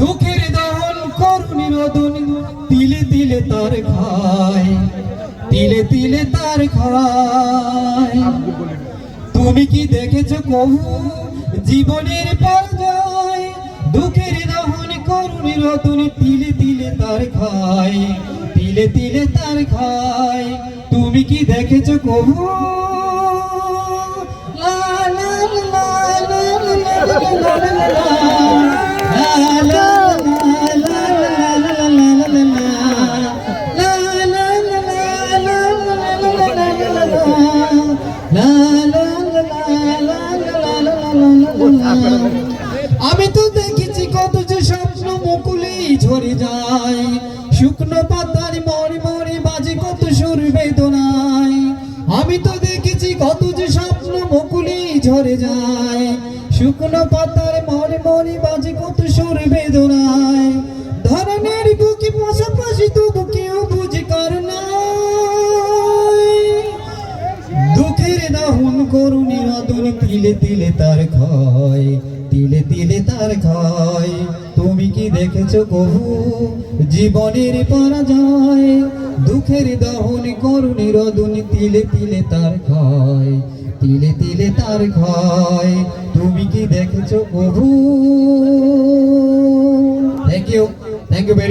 দুঃখের দহন করুণী রোদন তিলে তিলে তার খায়, তিলে তিলে তার খায়। তুমি কি দেখেছো কবু জীবনের পর্যায়? দুঃখের দহন করুণী রোদন তিলে তিলে তার খায়, তিলে তিলে তার খায়। তুমি কি দেখেছো কবু? লা লা লা লা লা লা লা লা। আমি তো দেখেছি কত যে স্বপ্ন মুকুলেই ঝরে যায়, শুকনো পাতার মরে মরে বাজে কত সুর বেদনায়। আমি তো দেখেছি কত যে স্বপ্ন মুকুলেই ঝরে যায়, শুকনো পাতার মরে মরে বাজে কত সুর বেদনায়। ধরনের বুকে পাশাপাশি তবু কেউ বুঝে কার নাই। দুঃখের দাহন করুণী রোদন তিলে তিলে তার ক্ষয়, তিলে তিলে তার ক্ষয়। তুমি কি দেখেছো কবু জীবনের পরাজয়? দুঃখের দহন করুণী রোদন তিলে তিলে তার ক্ষয়, তিলে তিলে তার ক্ষয়। তুমি কি দেখেছো কবু? Thank you, thank you very